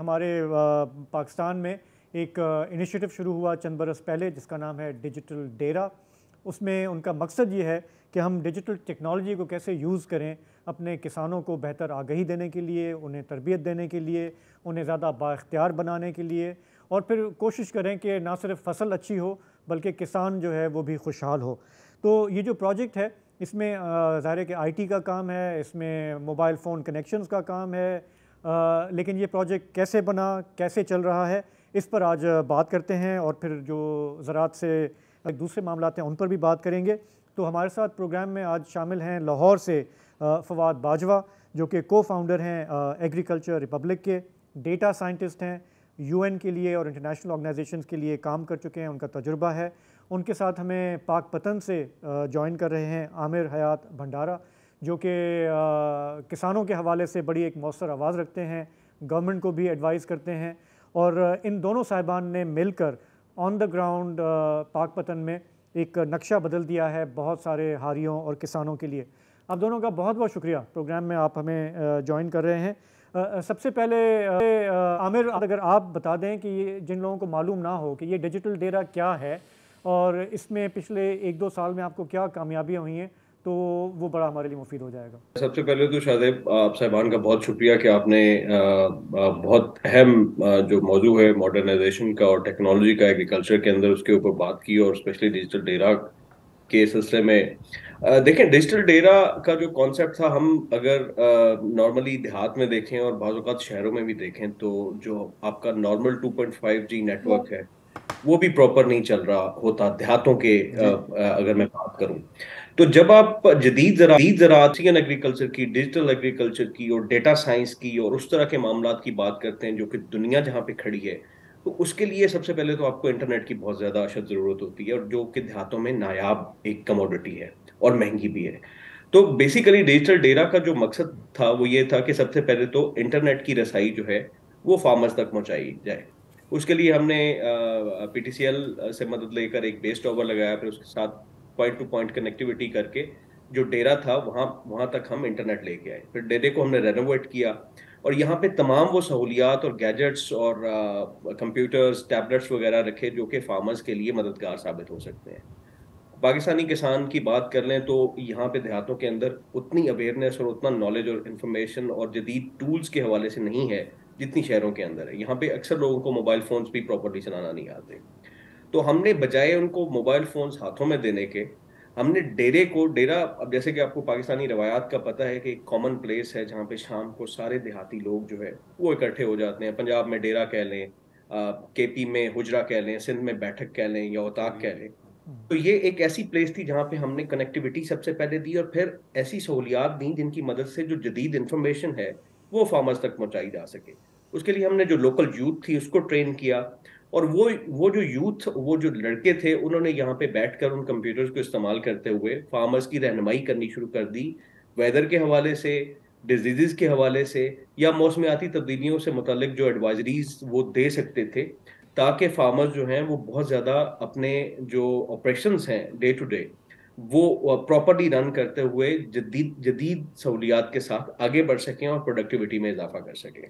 ہمارے پاکستان میں ایک انیشیٹو شروع ہوا چند برس پہلے جس کا نام ہے ڈیجیٹل ڈیرا. اس میں ان کا مقصد یہ ہے کہ ہم ڈیجیٹل ٹیکنالوجی کو کیسے یوز کریں اپنے کسانوں کو بہتر آگہی دینے کے لیے, انہیں تربیت دینے کے لیے, انہیں زیادہ بااختیار بنانے کے لیے, اور پھر کوشش کریں کہ نہ صرف فصل اچھی ہو بلکہ کسان جو ہے وہ بھی خوشحال ہو. تو یہ جو پروجیکٹ ہے اس میں ظاہر ہے کہ آئی ٹی کا کام ہے, اس میں موبائل فون کنیکشنز کا کام ہے, لیکن یہ پروجیکٹ کیسے بنا, کیسے چل رہا ہے, اس پر آج بات کرتے ہیں, اور پھر جو زراعت سے دوسرے معاملات ہیں ان پر بھی بات کریں گے. تو ہمارے ساتھ پروگرام میں آج شامل ہیں لاہور سے فواد باجوہ جو کہ کو فاؤنڈر ہیں ایگریکلچر ریپبلک کے, ڈیٹا سائنٹسٹ ہیں, یو این کے لیے اور انٹرنیشنل آرگنائزیشنز کے لیے کام کر چکے ہیں, ان کا تجربہ ہے. ان کے ساتھ ہمیں پاک پتن سے جوائن کر رہے ہیں عامر حیات بھنڈارا جو کہ کسانوں کے حوالے سے بڑی ایک مؤثر آواز رکھتے ہیں, گورنمنٹ کو بھی ایڈوائز کرتے ہیں, اور ان دونوں صاحبان نے مل کر آن دا گراؤنڈ پاک پتن میں ایک نقشہ بدل دیا ہے بہت سارے ہاریوں اور کسانوں کے لیے. آپ دونوں کا بہت بہت شکریہ, پروگرام میں آپ ہمیں جوائن کر رہے ہیں. سب سے پہلے عامر, اگر آپ بتا دیں کہ یہ جن لوگوں کو معلوم نہ ہو کہ یہ ڈیجیٹل ڈیرا کیا ہے اور اس میں پچھلے 1-2 سال میں آپ کو کیا کامیابیاں ہوئی ہیں, تو وہ بڑا ہمارے لیے مفید ہو جائے گا. سب سے پہلے تو شاہزیب آپ صاحبان کا بہت شکریہ کہ آپ نے بہت اہم جو موضوع ہے ماڈرنائزیشن کا اور ٹیکنالوجی کا ایگریکلچر کے اندر اس کے اوپر بات کی, اور اسپیشلی ڈیجیٹل ڈیرا کے سلسلے میں. دیکھیں, ڈیجیٹل ڈیرا کا جو کانسیپٹ تھا, ہم اگر نارملی دیہات میں دیکھیں اور بعض اوقات شہروں میں بھی دیکھیں تو جو آپ کا نارمل 2.5G نیٹ ورک ہے وہ بھی پراپر نہیں چل رہا ہوتا دیہاتوں کے, اگر میں بات کروں. تو جب آپ جدید زراعت ایگریکلچر کی, ڈیجیٹل ایگریکلچر کی اور ڈیٹا سائنس کی اور اس طرح کے معاملات کی بات کرتے ہیں جو کہ دنیا جہاں پہ کھڑی ہے, تو اس کے لیے سب سے پہلے تو آپ کو انٹرنیٹ کی بہت زیادہ اشد ضرورت ہوتی ہے, اور جو کہ دیہاتوں میں نایاب ایک کموڈٹی ہے اور مہنگی بھی ہے. تو بیسیکلی ڈیجیٹل ڈیرا کا جو مقصد تھا وہ یہ تھا کہ سب سے پہلے تو انٹرنیٹ کی رسائی جو ہے وہ فارمرز تک پہنچائی جائے. اس کے لیے ہم نے پی ٹی سی ایل سے مدد لے کر ایک بیس ٹاور لگایا, پھر اس کے ساتھ پوائنٹ ٹو پوائنٹ کنیکٹیوٹی کر کے جو ڈیرا تھا وہاں تک ہم انٹرنیٹ لے کے آئے. پھر ڈیرے کو ہم نے رینوویٹ کیا, اور یہاں پہ تمام وہ سہولیات اور گیجٹس اور کمپیوٹرز, ٹیبلٹس وغیرہ رکھے جو کہ فارمرز کے لیے مددگار ثابت ہو سکتے ہیں. پاکستانی کسان کی بات کر لیں تو یہاں پہ دیہاتوں کے اندر اتنی اویئرنیس اور اتنا نالج اور انفارمیشن اور جدید ٹولز کے حوالے سے نہیں ہے جتنی شہروں کے اندر ہے. یہاں پہ اکثر لوگوں کو موبائل فونز بھی پراپرلی چلانا نہیں آتے. تو ہم نے بجائے ان کو موبائل فونز ہاتھوں میں دینے کے, ہم نے ڈیرا, اب جیسے کہ آپ کو پاکستانی روایات کا پتہ ہے کہ ایک کامن پلیس ہے جہاں پہ شام کو سارے دیہاتی لوگ جو ہے وہ اکٹھے ہو جاتے ہیں. پنجاب میں ڈیرا کہہ لیں, کے پی میں حجرہ کہہ لیں, سندھ میں بیٹھک کہہ لیں یا اوتاق کہہ لیں. تو یہ ایک ایسی پلیس تھی جہاں پہ ہم نے کنیکٹیوٹی سب سے پہلے دی, اور پھر ایسی سہولیات دیں جن کی مدد سے جو جدید انفارمیشن ہے وہ فارمرز تک پہنچائی جا سکے. اس کے لیے ہم نے جو لوکل یوتھ تھی اس کو ٹرین کیا, اور وہ جو یوتھ, وہ جو لڑکے تھے, انہوں نے یہاں پہ بیٹھ کر ان کمپیوٹرز کو استعمال کرتے ہوئے فارمرز کی رہنمائی کرنی شروع کر دی, ویدر کے حوالے سے, ڈیزیزز کے حوالے سے, یا موسمیاتی تبدیلیوں سے متعلق جو ایڈوائزریز وہ دے سکتے تھے, تاکہ فارمرز جو ہیں وہ بہت زیادہ اپنے جو آپریشنز ہیں ڈے ٹو ڈے وہ پراپرلی رن کرتے ہوئے جدید سہولیات کے ساتھ آگے بڑھ سکیں اور پروڈکٹیوٹی میں اضافہ کر سکیں.